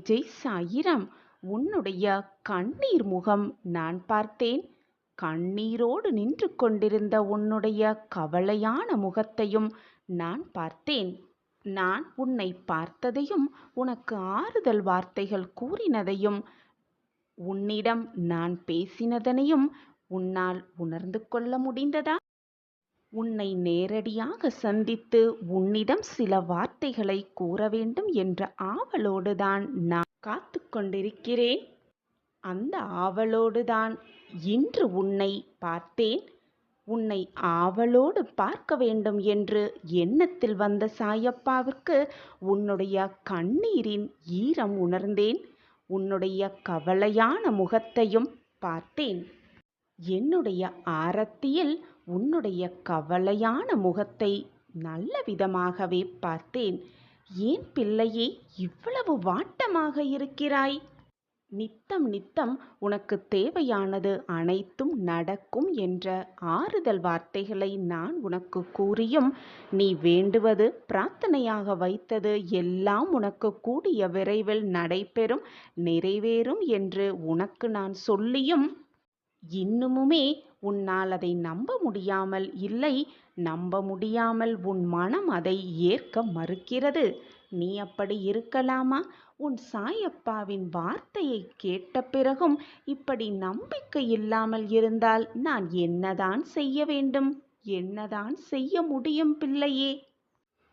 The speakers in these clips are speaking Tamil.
ஜெய் சாயிராம். உன்னுடைய கண்ணீர் முகம் நான் பார்த்தேன். கண்ணீரோடு நின்று கொண்டிருந்த உன்னுடைய கவலையான முகத்தையும் நான் பார்த்தேன். நான் உன்னை பார்த்ததையும் உனக்கு ஆறுதல் வார்த்தைகள் கூறினதையும் உன்னிடம் நான் பேசினதனையும் உன்னால் உணர்ந்து கொள்ள முடிந்ததா? உன்னை நேரடியாக சந்தித்து உன்னிடம் சில வார்த்தைகளை கூற வேண்டும் என்ற ஆவலோடுதான் நான் காத்து கொண்டிருக்கிறேன். அந்த ஆவலோடுதான் இன்று உன்னை பார்த்தேன். உன்னை ஆவலோடு பார்க்க வேண்டும் என்று எண்ணத்தில் வந்த சாயப்பாவிற்கு உன்னுடைய கண்ணீரின் ஈரம் உணர்ந்தேன். உன்னுடைய கவலையான முகத்தையும் பார்த்தேன். என்னுடைய ஆரத்தியில் உன்னுடைய கவலையான முகத்தை நல்ல விதமாகவே பார்த்தேன். ஏன் பிள்ளையே இவ்வளவு வாட்டமாக இருக்கிறாய்? நித்தம் நித்தம் உனக்கு தேவையானது அனைத்தும் நடக்கும் என்ற ஆறுதல் வார்த்தைகளை நான் உனக்கு கூறியும் நீ வேண்டுவது பிரார்த்தனையாக வைத்தது எல்லாம் உனக்கு கூடிய விரைவில் நடைபெறும், நிறைவேறும் என்று உனக்கு நான் சொல்லியும் இன்னுமுமே உன்னால் அதை நம்ப முடியாமல் இல்லை, நம்ப முடியாமல் உன் மனம் அதை ஏற்க மறுக்கிறது. நீ அப்படி இருக்கலாமா? உன் சாயப்பாவின் வார்த்தையை கேட்ட பிறகும் இப்படி நம்பிக்கை இல்லாமல் இருந்தால் நான் என்னதான் செய்ய வேண்டும்? என்னதான் செய்ய முடியும் பிள்ளையே?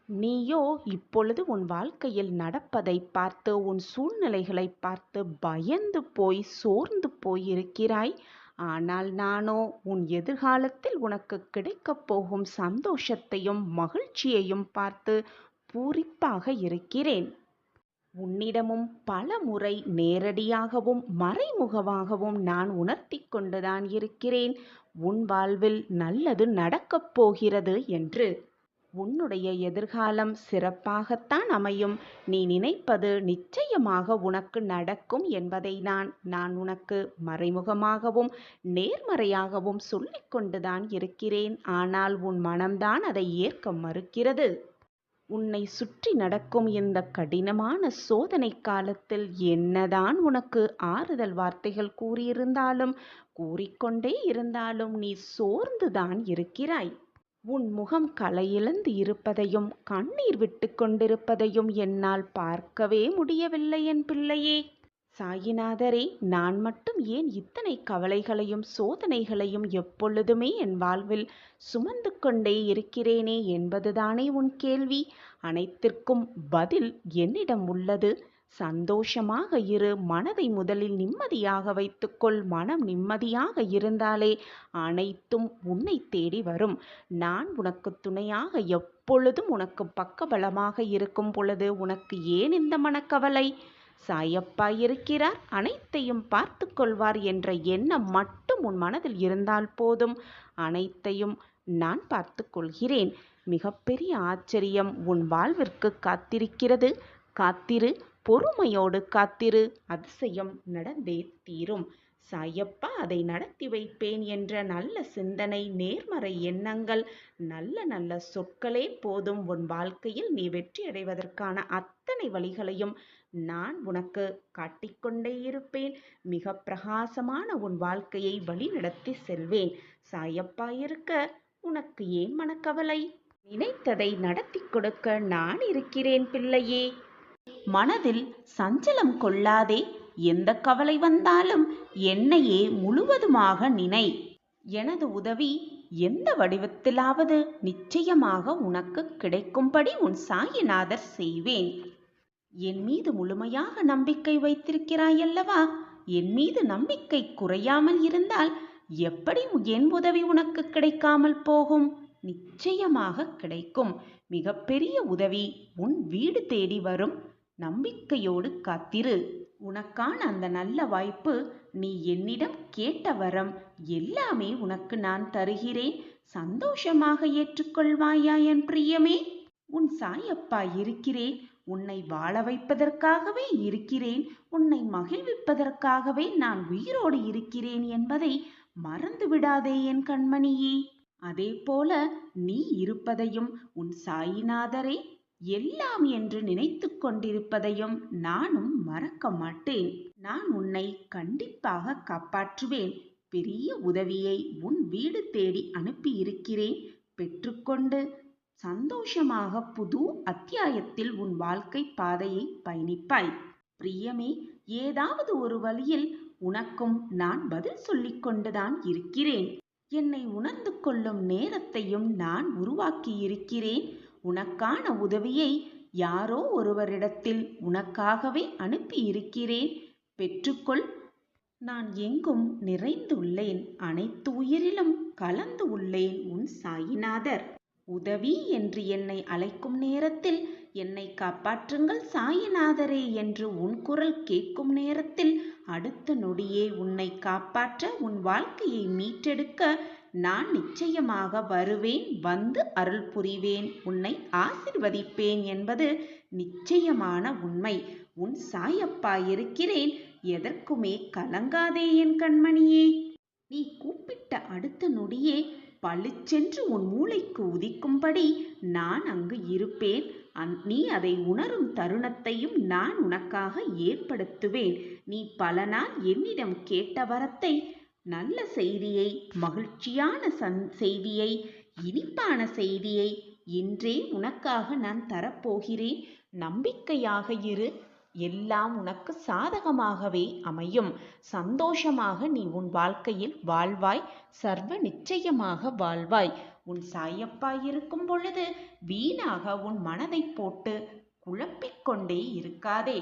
நீயோ இப்பொழுது உன் வாழ்க்கையில் நடப்பதை பார்த்து உன் சூழ்நிலைகளை பார்த்து பயந்து போய் சோர்ந்து போயிருக்கிறாய். ஆனால் நானோ உன் எதிர்காலத்தில் உனக்கு கிடைக்கப் போகும் சந்தோஷத்தையும் மகிழ்ச்சியையும் பார்த்து பூரிப்பாக இருக்கிறேன். உன்னிடமும் பல முறை நேரடியாகவும் மறைமுகமாகவும் நான் உணர்த்தி கொண்டுதான் இருக்கிறேன் உன் வாழ்வில் நல்லது நடக்கப் போகிறது என்று. உன்னுடைய எதிர்காலம் சிறப்பாகத்தான் அமையும். நீ நினைப்பது நிச்சயமாக உனக்கு நடக்கும் என்பதை நான் உனக்கு மறைமுகமாகவும் நேர்மறையாகவும் சொல்லிக் கொண்டுதான் இருக்கிறேன். ஆனால் உன் மனம்தான் அதை ஏற்க மறுக்கிறது. உன்னை சுற்றி நடக்கும் இந்த கடினமான சோதனை காலத்தில் என்னதான் உனக்கு ஆறுதல் வார்த்தைகள் கூறியிருந்தாலும் கூறிக்கொண்டே இருந்தாலும் நீ சோர்ந்துதான் இருக்கிறாய். உன் முகம் களையிழந்து இருப்பதையும் கண்ணீர் விட்டு கொண்டிருப்பதையும் என்னால் பார்க்கவே முடியவில்லை என் பிள்ளையே. சாயிநாதரே, நான் மட்டும் ஏன் இத்தனை கவலைகளையும் சோதனைகளையும் எப்பொழுதுமே என் வாழ்வில் சுமந்து கொண்டே இருக்கிறேனே என்பதுதானே உன் கேள்வி. அனைத்திற்கும் பதில் என்னிடம் உள்ளது. சந்தோஷமாக இரு, மனதை முதலில் நிம்மதியாக வைத்துக்கொள். மனம் நிம்மதியாக இருந்தாலே அனைத்தும் உன்னை தேடி வரும். நான் உனக்கு துணையாக எப்பொழுதும் உனக்கு பக்கபலமாக இருக்கும் பொழுது உனக்கு ஏன் இந்த மனக்கவலை? சாயப்பா இருக்கிறார், அனைத்தையும் பார்த்து கொள்வார் என்ற எண்ணம் மட்டும் உன் மனதில் இருந்தால் போதும். அனைத்தையும் நான் பார்த்து கொள்கிறேன். மிகப்பெரிய ஆச்சரியம் உன் வாழ்விற்கு காத்திருக்கிறது. காத்திரு, பொறுமையோடு காத்திரு, அதிசயம் நடந்தே தீரும். சாயப்பா அதை நடத்தி வைப்பேன் என்ற நல்ல சிந்தனை, நேர்மறை எண்ணங்கள், நல்ல நல்ல சொற்களே போதும். உன் வாழ்க்கையில் நீ வெற்றி அடைவதற்கான அத்தனை வழிகளையும் நான் உனக்கு காட்டிக்கொண்டே இருப்பேன். மிக பிரகாசமான உன் வாழ்க்கையை வழிநடத்தி செல்வேன். சாயப்பா இருக்க உனக்கு ஏன் மனக்கவலை? நினைத்ததை நடத்தி கொடுக்க நான் இருக்கிறேன் பிள்ளையே. மனதில் சஞ்சலம் கொள்ளாதே. எந்த கவலை வந்தாலும் என்னையே முழுவதுமாக நினை. எனது உதவி எந்த வடிவத்திலாவது நிச்சயமாக உனக்கு கிடைக்கும்படி உன் சாயிநாதர் செய்வேன். என் மீது முழுமையாக நம்பிக்கை வைத்திருக்கிறாயல்லவா? என் மீது நம்பிக்கை குறையாமல் இருந்தால் எப்படி என் உதவி உனக்கு கிடைக்காமல் போகும்? நிச்சயமாக கிடைக்கும். மிகப்பெரிய உதவி உன் வீடு தேடி வரும். நம்பிக்கையோடு காத்திரு. உனக்கான அந்த நல்ல வாய்ப்பு, நீ என்னிடம் கேட்ட வரம் எல்லாமே உனக்கு நான் தருகிறேன். சந்தோஷமாக ஏற்றுக்கொள்வாயா என் பிரியமே? உன் சாயப்பா இருக்கிறேன். உன்னை வாழ வைப்பதற்காகவே இருக்கிறேன். உன்னை மகிழ்விப்பதற்காகவே நான் உயிரோடு இருக்கிறேன் என்பதை மறந்து விடாதே என் கண்மணியே. அதே போல நீ இருப்பதையும் உன் சாயிநாதரே எல்லாம் என்று நினைத்து கொண்டிருப்பதையும் நானும் மறக்க மாட்டேன். நான் உன்னை கண்டிப்பாக காப்பாற்றுவேன். பெரிய உதவியை உன் வீடு தேடி அனுப்பியிருக்கிறேன். பெற்றுக்கொண்டு சந்தோஷமாக புது அத்தியாயத்தில் உன் வாழ்க்கை பாதையை பயணிப்பாய். பிரியமே, ஏதாவது ஒரு வழியில் உனக்கும் நான் பதில் சொல்லிக் கொண்டுதான் இருக்கிறேன். என்னை உணர்ந்து கொள்ளும் நேரத்தையும் நான் உருவாக்கியிருக்கிறேன். உனக்கான உதவியை யாரோ ஒருவரிடத்தில் உனக்காகவே அனுப்பியிருக்கிறேன். பெற்றுக்கொள். நான் எங்கும் நிறைந்துள்ளேன். அனைத்து உயிரிலும் கலந்து உள்ளேன். உன் சாயிநாதர். உதவி என்று என்னை அழைக்கும் நேரத்தில், என்னை காப்பாற்றுங்கள் சாயிநாதரே என்று உன் குரல் கேட்கும் நேரத்தில், அடுத்த நொடியே உன்னை காப்பாற்ற, உன் வாழ்க்கையை மீட்டெடுக்க நான் நிச்சயமாக வருவேன். வந்து அருள் புரிவேன். உன்னை ஆசிர்வதிப்பேன் என்பது நிச்சயமான உண்மை. உன் சாயப்பா இருக்கிறேன். எதற்குமே கலங்காதே என் கண்மணியே. நீ கூப்பிட்ட அடுத்த நொடியே பளிச்சென்று உன் மூளைக்கு உதிக்கும்படி நான் அங்கு இருப்பேன். நீ அதை உணரும் தருணத்தையும் நான் உனக்காக ஏற்படுத்துவேன். நீ பல நாள் என்னிடம் கேட்ட வரத்தை, நல்ல செய்தியை, மகிழ்ச்சியான செய்தியை, இனிப்பான செய்தியை இன்றே உனக்காக நான் தரப்போகிறேன். நம்பிக்கையாக இரு. எல்லாம் உனக்கு சாதகமாகவே அமையும். சந்தோஷமாக நீ உன் வாழ்க்கையில் வாழ்வாய். சர்வ நிச்சயமாக வாழ்வாய். உன் சாயப்பா இருக்கும் பொழுது வீணாக உன் மனதை போட்டு குழப்பிக்கொண்டே இருக்காதே.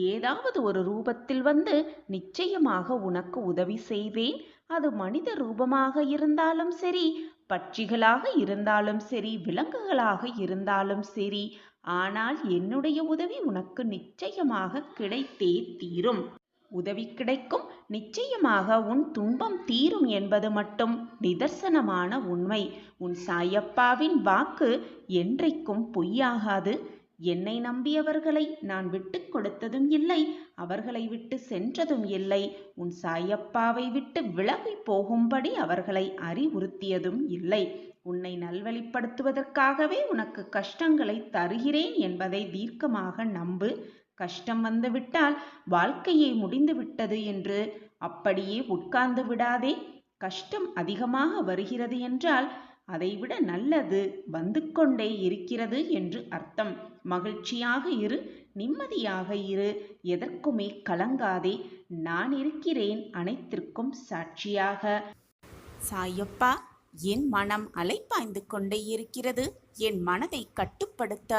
ஏதாவது ஒரு ரூபத்தில் வந்து நிச்சயமாக உனக்கு உதவி செய்வேன். அது மனித ரூபமாக இருந்தாலும் சரி, பட்சிகளாக இருந்தாலும் சரி, விலங்குகளாக இருந்தாலும் சரி. ஆனால் என்னுடைய உதவி உனக்கு நிச்சயமாக கிடைத்தே தீரும். உதவி கிடைக்கும். நிச்சயமாக உன் துன்பம் தீரும் என்பது மட்டும் நிதர்சனமான உண்மை. உன் சாயப்பாவின் வாக்கு என்றைக்கும் பொய்யாகாது. என்னை நம்பியவர்களை நான் விட்டு கொடுத்ததும் இல்லை, அவர்களை விட்டு சென்றதும் இல்லை. உன் சாயப்பாவை விட்டு விலகி போகும்படி அவர்களை அறிவுறுத்தியதும் இல்லை. உன்னை நல்வழிப்படுத்துவதற்காகவே உனக்கு கஷ்டங்களை தருகிறேன் என்பதை தீர்க்கமாக நம்பு. கஷ்டம் வந்துவிட்டால் வாழ்க்கையே முடிந்து விட்டது என்று அப்படியே உட்கார்ந்து விடாதே. கஷ்டம் அதிகமாக வருகிறது என்றால் அதைவிட நல்லது வந்து கொண்டே இருக்கிறது என்று அர்த்தம். மகிழ்ச்சியாக இரு, நிம்மதியாக இரு, எதற்குமே கலங்காதே. நான் இருக்கிறேன் அனைத்திற்கும் சாட்சியாக. சாயப்பா, என் மனம் அலைப்பாய்ந்து கொண்டே இருக்கிறது. என் மனதை கட்டுப்படுத்த,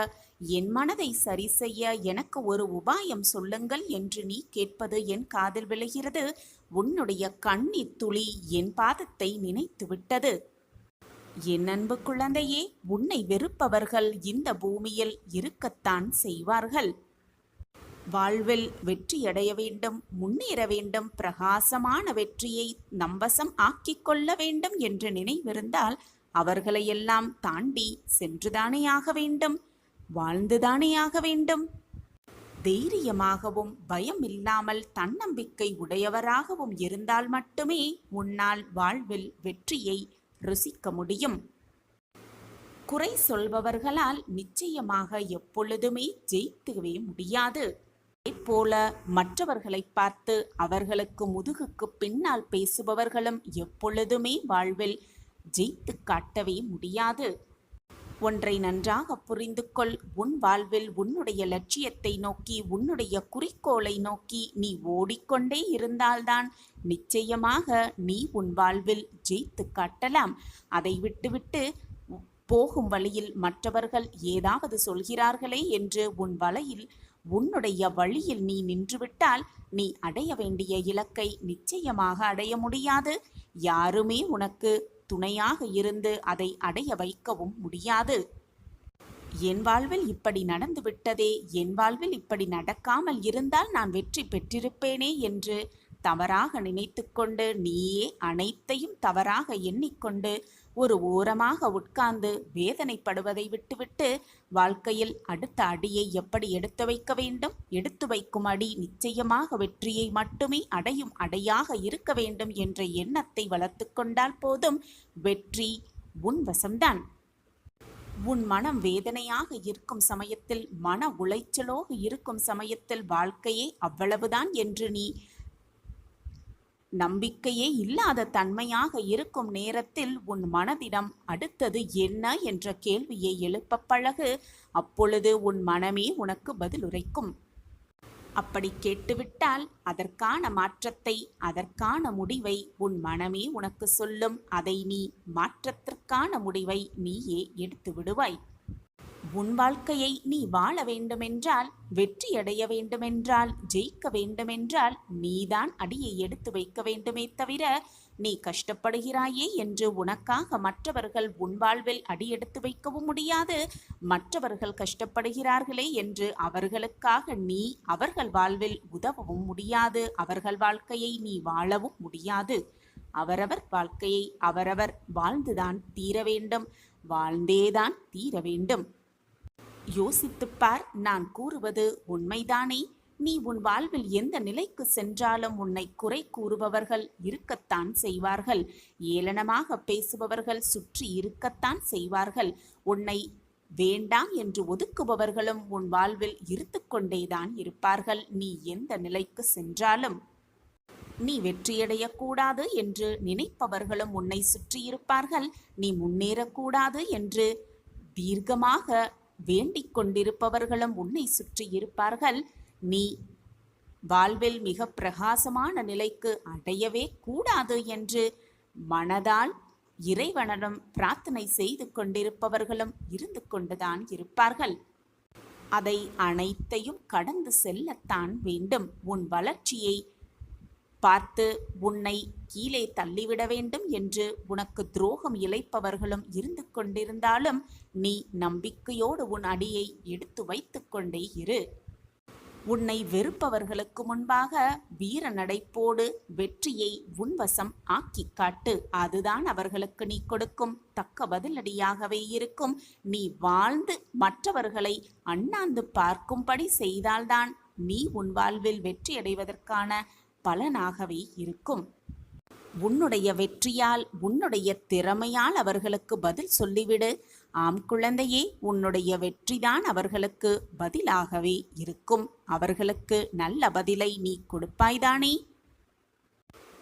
என் மனதை சரி செய்ய எனக்கு ஒரு உபாயம் சொல்லுங்கள் என்று நீ கேட்பது என் காதில் விழுகிறது. உன்னுடைய கண்ணீர் துளி என் பாதத்தை நினைத்து விட்டது. என் அன்பு குழந்தையே, உன்னை வெறுப்பவர்கள் இந்த பூமியில் இருக்கத்தான் செய்வார்கள். வாழ்வில் வெற்றியடைய வேண்டும், முன்னேற வேண்டும், பிரகாசமான வெற்றியை நம்பசம் ஆக்கிக் கொள்ள வேண்டும் என்று நினைவிருந்தால் அவர்களையெல்லாம் தாண்டி சென்றுதானே ஆக வேண்டும், வாழ்ந்துதானே ஆக வேண்டும். தைரியமாகவும் பயம் இல்லாமல் தன்னம்பிக்கை உடையவராகவும் இருந்தால் மட்டுமே உன்னால் வாழ்வில் வெற்றியை ருசிக்க முடியும். குறை சொல்பவர்களால் நிச்சயமாக எப்பொழுதுமே ஜெயிக்கவே முடியாது. அதேபோல மற்றவர்களை பார்த்து அவர்களுக்கு முதுகுக்கு பின்னால் பேசுபவர்களும் எப்பொழுதுமே வாழ்வில் ஜெயித்து காட்டவே முடியாது. ஒன்றை நன்றாக புரிந்து கொள். உன் வாழ்வில் உன்னுடைய லட்சியத்தை நோக்கி, உன்னுடைய குறிக்கோளை நோக்கி நீ ஓடிக்கொண்டே இருந்தால்தான் நிச்சயமாக நீ உன் வாழ்வில் ஜெயித்து காட்டலாம். அதை விட்டுவிட்டு போகும் வழியில் மற்றவர்கள் ஏதாவது சொல்கிறார்களே என்று உன்னுடைய வழியில் நீ நின்றுவிட்டால் நீ அடைய வேண்டிய இலக்கை நிச்சயமாக அடைய முடியாது. யாருமே உனக்கு துணையாக இருந்து அதை அடைய வைக்கவும் முடியாது. என் வாழ்வில் இப்படி நடந்து விட்டதே, என் வாழ்வில் இப்படி நடக்காமல் இருந்தால் நான் வெற்றி பெற்றிருப்பேனே என்று தவறாக நினைத்து கொண்டு, நீயே அனைத்தையும் தவறாக எண்ணிக்கொண்டு ஒரு ஓரமாக உட்கார்ந்து வேதனைப்படுவதை விட்டுவிட்டு வாழ்க்கையில் அடுத்த அடியை எப்படி எடுத்து வைக்க வேண்டும், எடுத்து வைக்கும் அடி நிச்சயமாக வெற்றியை மட்டுமே அடையும் அடையாக இருக்க வேண்டும் என்ற எண்ணத்தை வளர்த்து கொண்டால் போதும். வெற்றி உன் வசம்தான். உன் மனம் வேதனையாக இருக்கும் சமயத்தில், மன உளைச்சலோக இருக்கும் சமயத்தில், வாழ்க்கையே அவ்வளவுதான் என்று நீ நம்பிக்கையே இல்லாத தன்மையாக இருக்கும் நேரத்தில் உன் மனதிடம் அடுத்தது என்ன என்ற கேள்வியை எழுப்பப் பழகு. அப்பொழுது உன் மனமே உனக்கு பதிலுரைக்கும். அப்படி கேட்டுவிட்டால் அதற்கான மாற்றத்தை, அதற்கான முடிவை உன் மனமே உனக்கு சொல்லும். அதை நீ மாற்றத்திற்கான முடிவை நீயே எடுத்து விடுவாய். உன் வாழ்க்கையை நீ வாழ வேண்டுமென்றால், வெற்றியடைய வேண்டுமென்றால், ஜெயிக்க வேண்டுமென்றால் நீதான் அடியை எடுத்து வைக்க வேண்டுமே தவிர, நீ கஷ்டப்படுகிறாயே என்று உனக்காக மற்றவர்கள் உன் வாழ்வில் அடியெடுத்து வைக்கவும் முடியாது. மற்றவர்கள் கஷ்டப்படுகிறார்களே என்று அவர்களுக்காக நீ அவர்கள் வாழ்வில் உதவவும் முடியாது. அவர்கள் வாழ்க்கையை நீ வாழவும் முடியாது. அவரவர் வாழ்க்கையை அவரவர் வாழ்ந்துதான் தீர வேண்டும், வாழ்ந்தேதான் தீர வேண்டும். யோசித்துப்பார், நான் கூறுவது உண்மைதானே? நீ உன் வாழ்வில் எந்த நிலைக்கு சென்றாலும் உன்னை குறை கூறுபவர்கள் இருக்கத்தான் செய்வார்கள். ஏளனமாக பேசுபவர்கள் சுற்றி இருக்கத்தான் செய்வார்கள். உன்னை வேண்டாம் என்று ஒதுக்குபவர்களும் உன் வாழ்வில் இருந்து கொண்டேதான் இருப்பார்கள். நீ எந்த நிலைக்கு சென்றாலும் நீ வெற்றியடையக்கூடாது என்று நினைப்பவர்களும் உன்னை சுற்றி இருப்பார்கள். நீ முன்னேறக்கூடாது என்று தீர்க்கமாக வேண்டிக் கொண்டிருப்பவர்களும் உன்னை சுற்றி இருப்பார்கள். நீ வாழ்வில் மிக பிரகாசமான நிலைக்கு அடையவே கூடாது என்று மனதால் இறைவனிடம் பிரார்த்தனை செய்து கொண்டிருப்பவர்களும் இருந்து கொண்டுதான் இருப்பார்கள். அதை அனைத்தையும் கடந்து செல்லத்தான் வேண்டும். உன் வளர்ச்சியை பார்த்து உன்னை கீழே தள்ளிவிட வேண்டும் என்று உனக்கு துரோகம் இழைப்பவர்களும் இருந்து கொண்டிருந்தாலும் நீ நம்பிக்கையோடு உன் அடியை எடுத்து வைத்து கொண்டே இரு. உன்னை வெறுப்பவர்களுக்கு முன்பாக வீர நடைப்போடு வெற்றியை உன்வசம் ஆக்கி காட்டு. அதுதான் அவர்களுக்கு நீ கொடுக்கும் தக்க பதிலடியாகவே இருக்கும். நீ வாழ்ந்து மற்றவர்களை அண்ணாந்து பார்க்கும்படி செய்தால்தான் நீ உன் வாழ்வில் வெற்றியடைவதற்கான பலனாகவே இருக்கும். உன்னுடைய வெற்றியால், உன்னுடைய திறமையால் அவர்களுக்கு பதில் சொல்லிவிடு. ஆம் குழந்தையே, உன்னுடைய வெற்றிதான் அவர்களுக்கு பதிலாகவே இருக்கும். அவர்களுக்கு நல்ல பதிலை நீ கொடுப்பாய்தானே?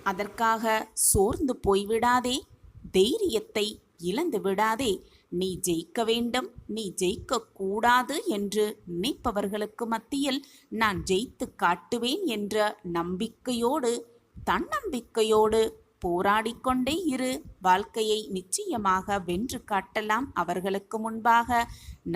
அதற்காக சோர்ந்து போய்விடாதே, தைரியத்தை இழந்து விடாதே. நீ ஜெயிக்க வேண்டும், நீ ஜெயிக்க கூடாது என்று நினைப்பவர்களுக்கு மத்தியில் நான் ஜெயித்து காட்டுவேன் என்ற நம்பிக்கையோடு, தன்னம்பிக்கையோடு போராடிக்கொண்டே இரு. வாழ்க்கையை நிச்சயமாக வென்று காட்டலாம். அவர்களுக்கு முன்பாக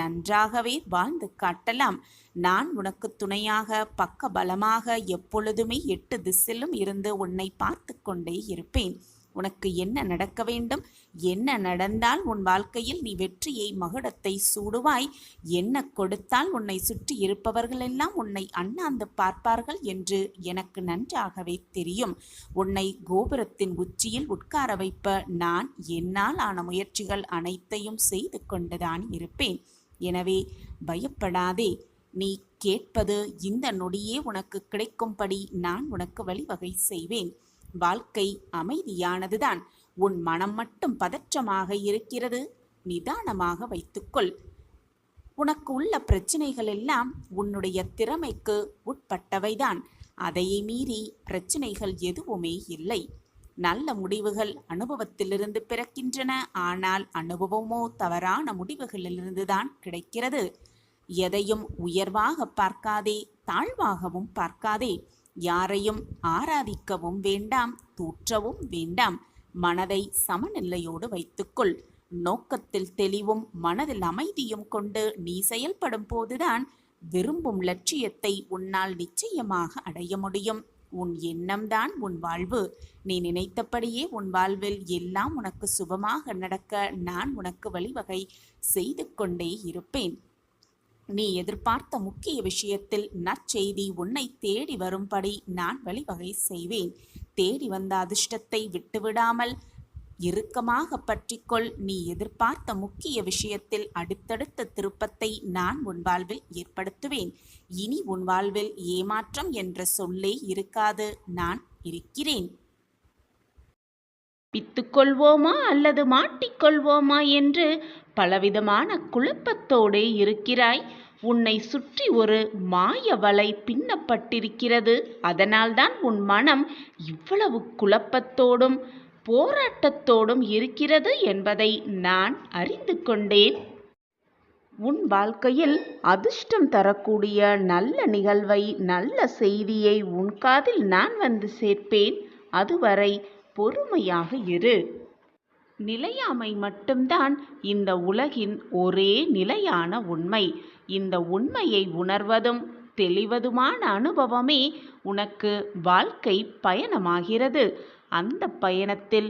நன்றாகவே வாழ்ந்து காட்டலாம். நான் உனக்கு துணையாக, பக்க பலமாக எப்பொழுதுமே 8 திசையிலும் இருந்து உன்னை பார்த்து கொண்டே இருப்பேன். உனக்கு என்ன நடக்க வேண்டும், என்ன நடந்தால் உன் வாழ்க்கையில் நீ வெற்றியை, மகுடத்தை சூடுவாய், என்ன கொடுத்தால் உன்னை சுற்றி இருப்பவர்கள் எல்லாம் உன்னை அண்ணாந்து பார்ப்பார்கள் என்று எனக்கு நன்றாகவே தெரியும். உன்னை கோபுரத்தின் உச்சியில் உட்கார வைப்ப நான் என்னால் ஆன முயற்சிகள் அனைத்தையும் செய்து கொண்டுதான் இருப்பேன். எனவே பயப்படாதே. நீ கேட்பது இந்த நொடியே உனக்கு கிடைக்கும்படி நான் உனக்கு வழிவகை செய்வேன். வாழ்க்கை அமைதியானதுதான். உன் மனம் மட்டும் பதற்றமாக இருக்கிறது. நிதானமாக வைத்துக்கொள். உனக்கு உள்ள பிரச்சனைகள் எல்லாம் உன்னுடைய திறமைக்கு உட்பட்டவைதான். அதையே மீறி பிரச்சனைகள் எதுவுமே இல்லை. நல்ல முடிவுகள் அனுபவத்திலிருந்து பிறக்கின்றன. ஆனால் அனுபவமோ தவறான முடிவுகளிலிருந்துதான் கிடைக்கிறது. எதையும் உயர்வாக பார்க்காதே, தாழ்வாகவும் பார்க்காதே. யாரையும் ஆராதிக்கவும் வேண்டாம், தூற்றவும் வேண்டாம். மனதை சமநிலையோடு வைத்துக்கொள். நோக்கத்தில் தெளிவும் மனதில் அமைதியும் கொண்டு நீ செயல்படும் போதுதான் விரும்பும் லட்சியத்தை உன்னால் நிச்சயமாக அடைய முடியும். உன் எண்ணம்தான் உன் வாழ்வு. நீ நினைத்தபடியே உன் வாழ்வில் எல்லாம் உனக்கு சுபமாக நடக்க நான் உனக்கு வழிவகை செய்து கொண்டே இருப்பேன். நீ எதிர்பார்த்த முக்கிய விஷயத்தில் நற்செய்தி உன்னை தேடி வரும்படி நான் வழிவகை செய்வேன். தேடி வந்த அதிர்ஷ்டத்தை விட்டுவிடாமல் இறுக்கமாக பற்றிக்கொள். நீ எதிர்பார்த்த முக்கிய விஷயத்தில் அடுத்தடுத்த திருப்பத்தை நான் உன் வாழ்வில் ஏற்படுத்துவேன். இனி உன் வாழ்வில் ஏமாற்றம் என்ற சொல்லே இருக்காது. நான் இருக்கிறேன். பித்துக்கொள்வோமா அல்லது மாட்டிக்கொள்வோமா என்று பலவிதமான குழப்பத்தோடே இருக்கிறாய். உன்னை சுற்றி ஒரு மாய வலை பின்னப்பட்டிருக்கிறது. அதனால்தான் உன் மனம் இவ்வளவு குழப்பத்தோடும் போராட்டத்தோடும் இருக்கிறது என்பதை நான் அறிந்து கொண்டேன். உன் வாழ்க்கையில் அதிர்ஷ்டம் தரக்கூடிய நல்ல நிகழ்வை, நல்ல செய்தியை உன் காதில் நான் வந்து சேர்ப்பேன். அதுவரை பொறுமையாக இரு. நிலையாமை மட்டும்தான் இந்த உலகின் ஒரே நிலையான உண்மை. இந்த உண்மையை உணர்வதும் தெளிவதுமான அனுபவமே உனக்கு வாழ்க்கை பயணமாகிறது. அந்த பயணத்தில்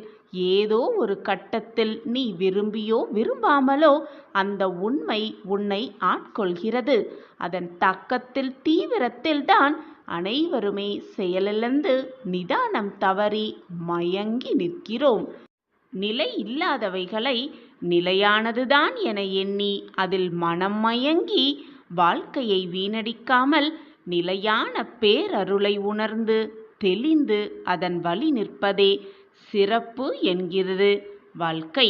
ஏதோ ஒரு கட்டத்தில் நீ விரும்பியோ விரும்பாமலோ அந்த உண்மை உன்னை ஆட்கொள்கிறது. அதன் தாக்கத்தில் தீவிரத்தில் தான் அனைவருமே செயலிழந்து நிதானம் தவறி மயங்கி நிற்கிறோம். நிலை இல்லாதவைகளை நிலையானதுதான் என எண்ணி அதில் மனம் மயங்கி வாழ்க்கையை வீணடிக்காமல் நிலையான பேரருளை உணர்ந்து தெளிந்து அதன் வழி நிற்பதே சிறப்பு என்கிறது வாழ்க்கை.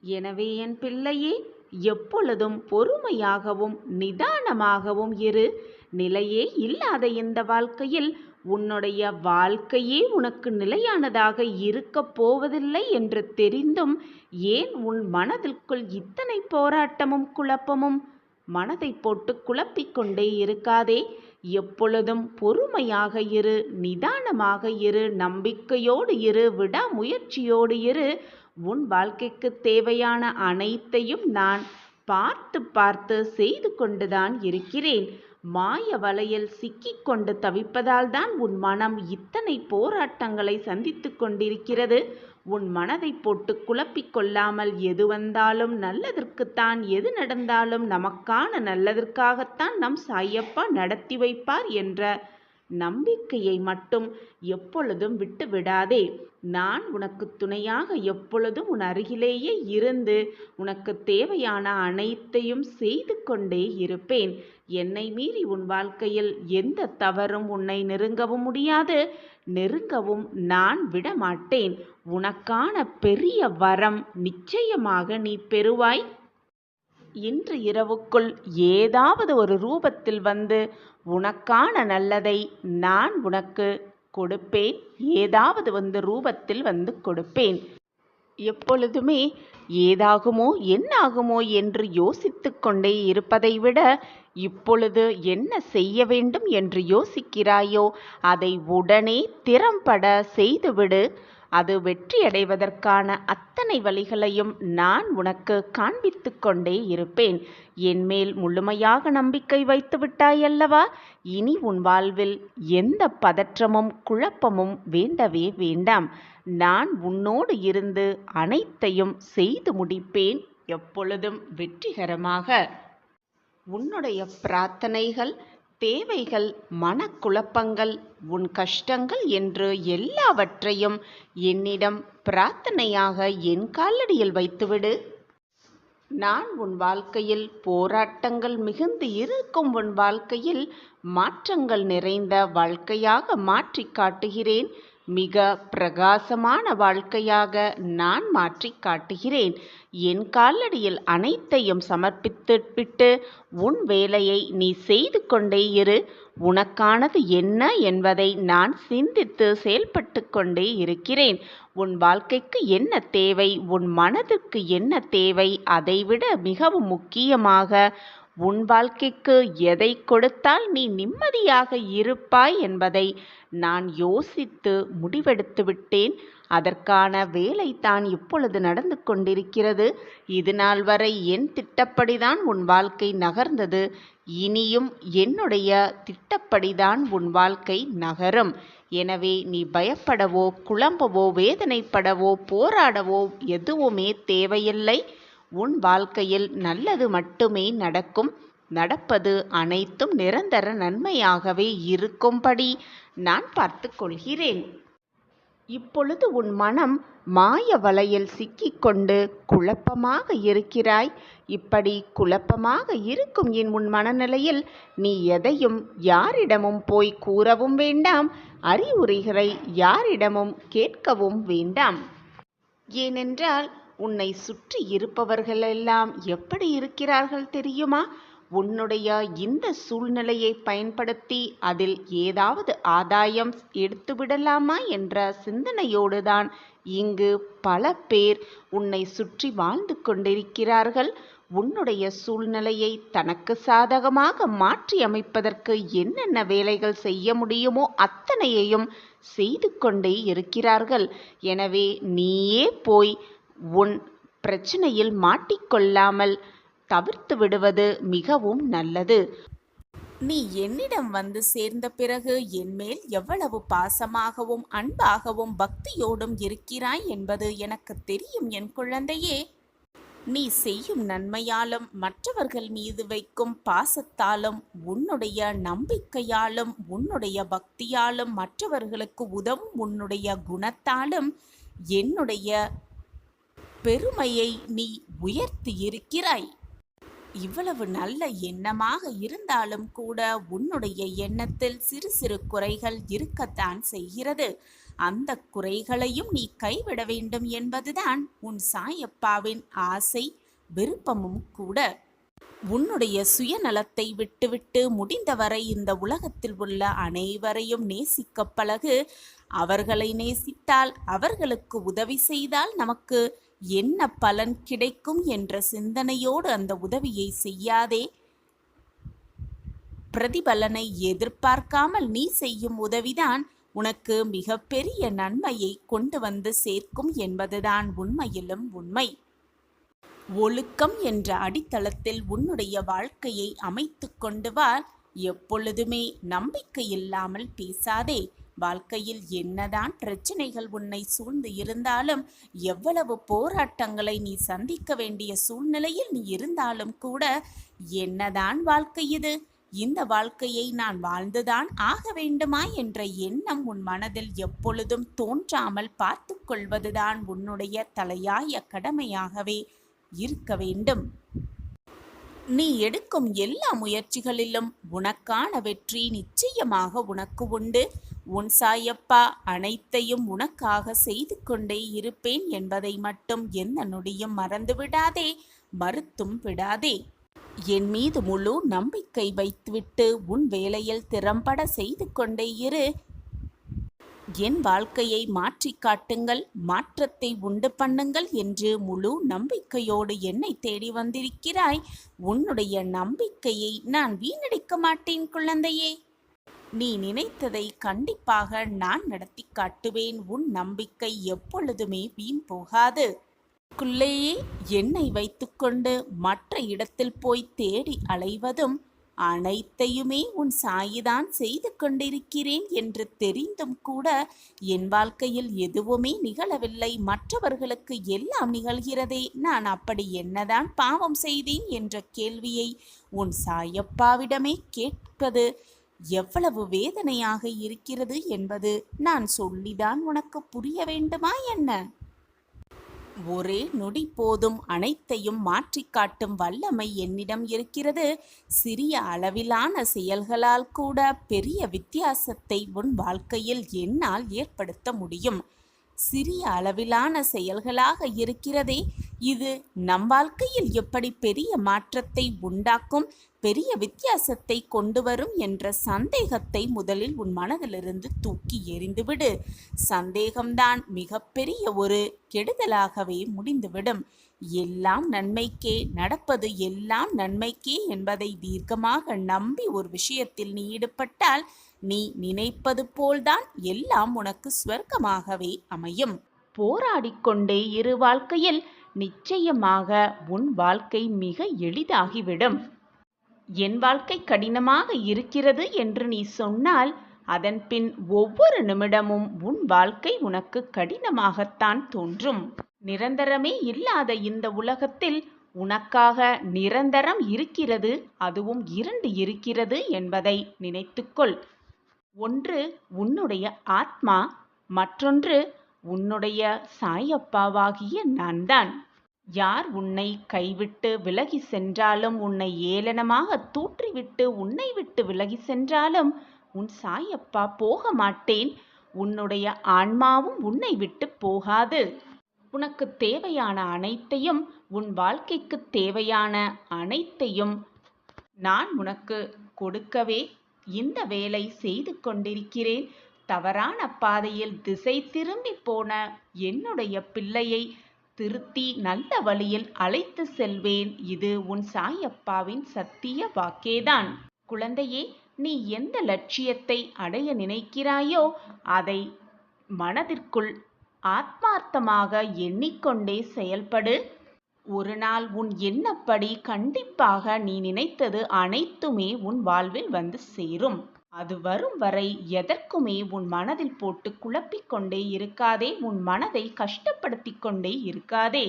எனவே என் பிள்ளையே, எப்பொழுதும் பொறுமையாகவும் நிதானமாகவும் இரு. நிலையே இல்லாத இந்த வாழ்க்கையில் உன்னுடைய வாழ்க்கையே உனக்கு நிலையானதாக இருக்கப் போவதில்லை என்று தெரிந்தும் ஏன் உன் மனதிற்குள் இத்தனை போராட்டமும் குழப்பமும்? மனதை போட்டு குழப்பிக்கொண்டே இருக்காதே. எப்பொழுதும் பொறுமையாக இரு, நிதானமாக இரு, நம்பிக்கையோடு இரு, விடாமுயற்சியோடு இரு. உன் வாழ்க்கைக்கு தேவையான அனைத்தையும் நான் பார்த்து பார்த்து செய்து கொண்டுதான் இருக்கிறேன். மாய வலையில் சிக்கிக்கொண்டு தவிப்பதால் தான் உன் மனம் இத்தனை போராட்டங்களை சந்தித்து கொண்டிருக்கிறது. உன் மனதை போட்டு குழப்பிக்கொள்ளாமல் எது வந்தாலும் நல்லதற்குத்தான், எது நடந்தாலும் நமக்கான நல்லதற்காகத்தான் நம் சாயப்பா நடத்தி வைப்பார் என்ற நம்பிக்கையை மட்டும் எப்பொழுதும் விட்டு விடாதே. நான் உனக்கு துணையாக எப்பொழுதும் உன் அருகிலேயே இருந்து உனக்கு தேவையான அனைத்தையும் செய்து கொண்டே இருப்பேன். என்னை மீறி உன் வாழ்க்கையில் எந்த தவறும் உன்னை நெருங்கவும் முடியாது, நெருங்கவும் நான் விடமாட்டேன். உனக்கான பெரிய வரம் நிச்சயமாக நீ பெறுவாய். இன்று இரவுக்குள் ஏதாவது ஒரு ரூபத்தில் வந்து உனக்கான நல்லதை நான் உனக்கு கொடுப்பேன். ஏதாவது ரூபத்தில் வந்து கொடுப்பேன். எப்பொழுதுமே ஏதாகுமோ என்னாகுமோ என்று யோசித்து கொண்டே இருப்பதை விட இப்பொழுது என்ன செய்ய வேண்டும் என்று யோசிக்கிறாயோ அதை உடனே திறம்பட செய்துவிடு. அது வெற்றியடைவதற்கான அத்தனை வழிகளையும் நான் உனக்கு காண்பித்து கொண்டே இருப்பேன். என்மேல் முழுமையாக நம்பிக்கை வைத்து விட்டாயல்லவா? இனி உன் வாழ்வில் எந்த பதற்றமும் குழப்பமும் வேண்டவே வேண்டாம். நான் உன்னோடு இருந்து அனைத்தையும் செய்து முடிப்பேன், எப்பொழுதும் வெற்றிகரமாக. உன்னுடைய பிரார்த்தனைகள், தேவைகள், மனக்குழப்பங்கள், உன் கஷ்டங்கள் என்று எல்லாவற்றையும் என்னிடம் பிரார்த்தனையாக என் காலடியில் வைத்துவிடு. நான் உன் வாழ்க்கையில் போராட்டங்கள் மிகுந்து இருக்கும் உன் வாழ்க்கையில் மாற்றங்கள் நிறைந்த வாழ்க்கையாக மாற்றி காட்டுகிறேன். மிக பிரகாசமான வாழ்க்கையாக நான் மாற்றி காட்டுகிறேன். என் காலடியில் அனைத்தையும் சமர்ப்பித்துவிட்டு உன் வேலையை நீ செய்து கொண்டே இரு. உனக்கானது என்ன என்பதை நான் சிந்தித்து செயல்பட்டு கொண்டே இருக்கிறேன். உன் வாழ்க்கைக்கு என்ன தேவை, உன் மனதிற்கு என்ன தேவை, அதைவிட மிகவும் முக்கியமாக உன் வாழ்க்கைக்கு எதை கொடுத்தால் நீ நிம்மதியாக இருப்பாய் என்பதை நான் யோசித்து முடிவெடுத்து விட்டேன். அதற்கான வேலை தான் இப்பொழுது நடந்து கொண்டிருக்கிறது. இது நாள் வரை என் திட்டப்படிதான் உன் வாழ்க்கை நகர்ந்தது. இனியும் என்னுடைய திட்டப்படிதான் உன் வாழ்க்கை நகரும். எனவே நீ பயப்படவோ குழம்பவோ வேதனைப்படவோ போராடவோ எதுவுமே தேவையில்லை. உன் வாழ்க்கையில் நல்லது மட்டுமே நடக்கும். நடப்பது அனைத்தும் நிரந்தர நன்மையாகவே இருக்கும்படி நான் பார்த்து கொள்கிறேன். இப்பொழுது உன் மனம் மாய வலையில் சிக்கிக்கொண்டு குழப்பமாக இருக்கிறாய். இப்படி குழப்பமாக இருக்கும் உன் மனநிலையில் நீ எதையும் யாரிடமும் போய் கூறவும் வேண்டாம், அறிவுரைகளை யாரிடமும் கேட்கவும் வேண்டாம். ஏனென்றால் உன்னை சுற்றி இருப்பவர்களெல்லாம் எப்படி இருக்கிறார்கள் தெரியுமா? உன்னுடைய இந்த சூழ்நிலையை பயன்படுத்தி அதில் ஏதாவது ஆதாயம் எடுத்துவிடலாமா என்ற சிந்தனையோடுதான் இங்கு பல பேர் உன்னை சுற்றி வாழ்ந்து கொண்டிருக்கிறார்கள். உன்னுடைய சூழ்நிலையை தனக்கு சாதகமாக மாற்றி அமைப்பதற்கு என்னென்ன வேலைகள் செய்ய முடியுமோ அத்தனையையும் செய்து கொண்டே இருக்கிறார்கள். எனவே நீயே போய் உன் பிரச்சனையில் மாட்டிக்கொள்ளாமல் தவிர்த்து விடுவது மிகவும் நல்லது. நீ என்னிடம் வந்து சேர்ந்த பிறகு என்மேல் எவ்வளவு பாசமாகவும் அன்பாகவும் பக்தியோடும் இருக்கிறாய் என்பது எனக்கு தெரியும் என் குழந்தையே. நீ செய்யும் நன்மையாலும் மற்றவர்கள் மீது வைக்கும் பாசத்தாலும் உன்னுடைய நம்பிக்கையாலும் உன்னுடைய பக்தியாலும் மற்றவர்களுக்கு உதவும் உன்னுடைய குணத்தாலும் என்னுடைய பெருமையை நீ உயர்த்தி இருக்கிறாய். இவ்வளவு நல்ல எண்ணமாக இருந்தாலும் கூட உன்னுடைய எண்ணத்தில் சிறு சிறு குறைகள் இருக்கத்தான் செய்கிறது. அந்த குறைகளையும் நீ கைவிட வேண்டும் என்பதுதான் உன் சாயப்பாவின் ஆசை, விருப்பமும் கூட. உன்னுடைய சுயநலத்தை விட்டுவிட்டு முடிந்தவரை இந்த உலகத்தில் உள்ள அனைவரையும் நேசிக்க பழகு. அவர்களை நேசித்தால், அவர்களுக்கு உதவி செய்தால் நமக்கு என்ன பலன் கிடைக்கும் என்ற சிந்தனையோடு அந்த உதவியை செய்யாதே. பிரதிபலனை எதிர்பார்க்காமல் நீ செய்யும் உதவிதான் உனக்கு மிகப்பெரிய நன்மையை கொண்டு வந்து சேர்க்கும் என்பதுதான் உண்மையிலும் உண்மை. ஒழுக்கம் என்ற அடித்தளத்தில் உன்னுடைய வாழ்க்கையை அமைத்து கொண்டு வா. எப்பொழுதுமே நம்பிக்கை இல்லாமல் பேசாதே. வாழ்க்கையில் என்னதான் பிரச்சனைகள் உன்னை சூழ்ந்து இருந்தாலும், எவ்வளவு போராட்டங்களை நீ சந்திக்க வேண்டிய சூழ்நிலையில் நீ இருந்தாலும் கூட, என்னதான் வாழ்க்கை இது, இந்த வாழ்க்கையை நான் வாழ்ந்துதான் ஆக வேண்டுமா என்ற எண்ணம் உன் மனதில் எப்பொழுதும் தோன்றாமல் பார்த்து கொள்வதுதான் உன்னுடைய தலையாய கடமையாகவே இருக்க வேண்டும். நீ எடுக்கும் எல்லா முயற்சிகளிலும் உனக்கான வெற்றி நிச்சயமாக உனக்கு உண்டு. உன் சாயப்பா அனைத்தையும் உனக்காக செய்து கொண்டே இருப்பேன் என்பதை மட்டும் எந்த நொடியும் மறந்து விடாதே, மறுத்தும் விடாதே. என் மீது முழு நம்பிக்கை வைத்துவிட்டு உன் வேலையில் திறம்பட செய்து கொண்டே இரு. என் வாழ்க்கையை மாற்றி காட்டுங்கள், மாற்றத்தை உண்டு பண்ணுங்கள் என்று முழு நம்பிக்கையோடு என்னை தேடி வந்திருக்கிறாய். உன்னுடைய நம்பிக்கையை நான் வீணடிக்க மாட்டேன் குழந்தையே. நீ நினைத்ததை கண்டிப்பாக நான் நடத்தி காட்டுவேன். உன் நம்பிக்கை எப்பொழுதுமே வீண் போகாது. குள்ளேயே என்னை வைத்துக்கொண்டு மற்ற இடத்தில் போய் தேடி அலைவதும், அனைத்தையுமே உன் சாயிதான் செய்து கொண்டிருக்கிறேன் என்று தெரிந்தும் கூட என் வாழ்க்கையில் எதுவுமே நிகழவில்லை, மற்றவர்களுக்கு எல்லாம் நிகழ்கிறதே, நான் அப்படி என்னதான் பாவம் செய்தேன் என்ற கேள்வியை உன் சாயப்பாவிடமே கேட்பது எவ்வளவு வேதனையாக இருக்கிறது என்பது நான் சொல்லிதான் உனக்கு புரிய வேண்டுமா என்ன? ஒரே நொடி போதும் அனைத்தையும் மாற்றி காட்டும் வல்லமை என்னிடம் இருக்கிறது. சிறிய அளவிலான செயல்களால் கூட பெரிய வித்தியாசத்தை உன் வாழ்க்கையில் என்னால் ஏற்படுத்த முடியும். சிறிய அளவிலான செயல்களாக இருக்கிறதே, இது நம் வாழ்க்கையில் எப்படி பெரிய மாற்றத்தை உண்டாக்கும், பெரிய வித்தியாசத்தை கொண்டு வரும் என்ற சந்தேகத்தை முதலில் உன் மனதிலிருந்து தூக்கி எறிந்துவிடு. சந்தேகம்தான் மிகப்பெரிய ஒரு கெடுதலாகவே முடிந்துவிடும். எல்லாம் நன்மைக்கே நடப்பது, எல்லாம் நன்மைக்கே என்பதை தீர்க்கமாக நம்பி ஒரு விஷயத்தில் நீ ஈடுபட்டால், நீ நினைப்பது போல்தான் எல்லாம் உனக்கு ஸ்வர்க்கமாகவே அமையும். போராடிக்கொண்டே இரு வாழ்க்கையில் நிச்சயமாக உன் வாழ்க்கை மிக எளிதாகிவிடும். என் வாழ்க்கை கடினமாக இருக்கிறது என்று நீ சொன்னால், அதன் பின் ஒவ்வொரு நிமிடமும் உன் வாழ்க்கை உனக்கு கடினமாகத்தான் தோன்றும். நிரந்தரமே இல்லாத இந்த உலகத்தில் உனக்காக நிரந்தரம் இருக்கிறது, அதுவும் 2 இருக்கிறது என்பதை நினைத்துக்கொள். ஒன்று உன்னுடைய ஆத்மா, மற்றொன்று உன்னுடைய சாயப்பாவாகிய நான்தான். யார் உன்னை கைவிட்டு விலகி சென்றாலும், உன்னை ஏளனமாக தூற்றிவிட்டு உன்னை விட்டு விலகி சென்றாலும், உன் சாயப்பா போக மாட்டேன், உன்னுடைய ஆன்மாவும் உன்னை விட்டு போகாது. உனக்கு தேவையான அனைத்தையும், உன் வாழ்க்கைக்கு தேவையான அனைத்தையும் நான் உனக்கு கொடுக்கவே இந்த வேலை செய்து கொண்டிருக்கிறேன். தவறான பாதையில் திசை திரும்பி போன என்னுடைய பிள்ளையை திருத்தி நல்ல வழியில் அழைத்து செல்வேன். இது உன் சாயப்பாவின் சத்திய வாக்கேதான். குழந்தையே, நீ எந்த லட்சியத்தை அடைய நினைக்கிறாயோ அதை மனதிற்குள் ஆத்மார்த்தமாக எண்ணிக்கொண்டே செயல்படு. ஒரு நாள் உன் எண்ணப்படி கண்டிப்பாக நீ நினைத்தது அனைத்துமே உன் வாழ்வில் வந்து சேரும். அது வரும் வரை எதற்குமே உன் மனதில் போட்டு குழப்பிக் கொண்டே இருக்காதே. உன் மனதை கஷ்டப்படுத்திக் கொண்டே இருக்காதே.